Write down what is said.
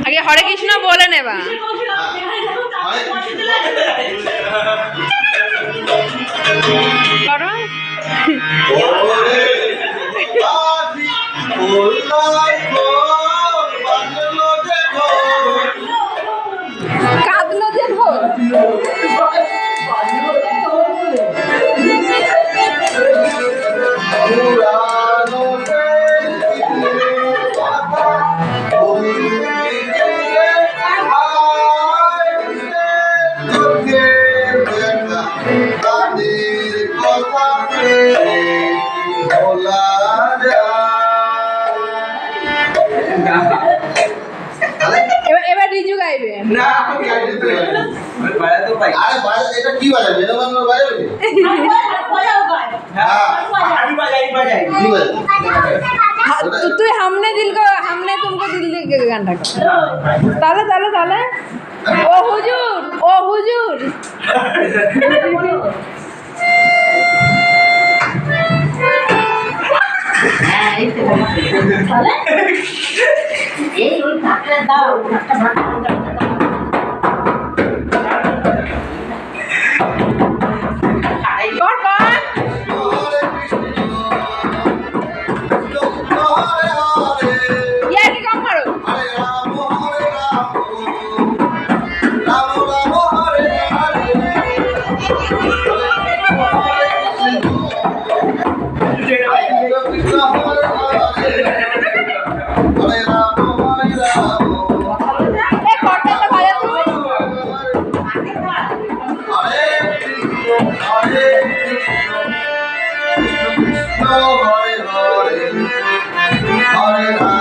আগে হরে কৃষ্ণ বলে নেবা। কাঁদলো যে ভোর এবার রিজু গাইবে। না আমি গাইতে তো পাই। আরে বাজাবে এটা কি বাজাবে? এটা বাজাবে বাজাবে? হ্যাঁ আমি বাজাই কি বাজাবে? তুই हमने दिल को हमने तुमको दिल दे के गाना गा। তালে তালে তালে ও হুজুর হ্যাঁ এই তো তালে এই ওই ধাক্কা দাও ধাক্কা দাও Hare Rama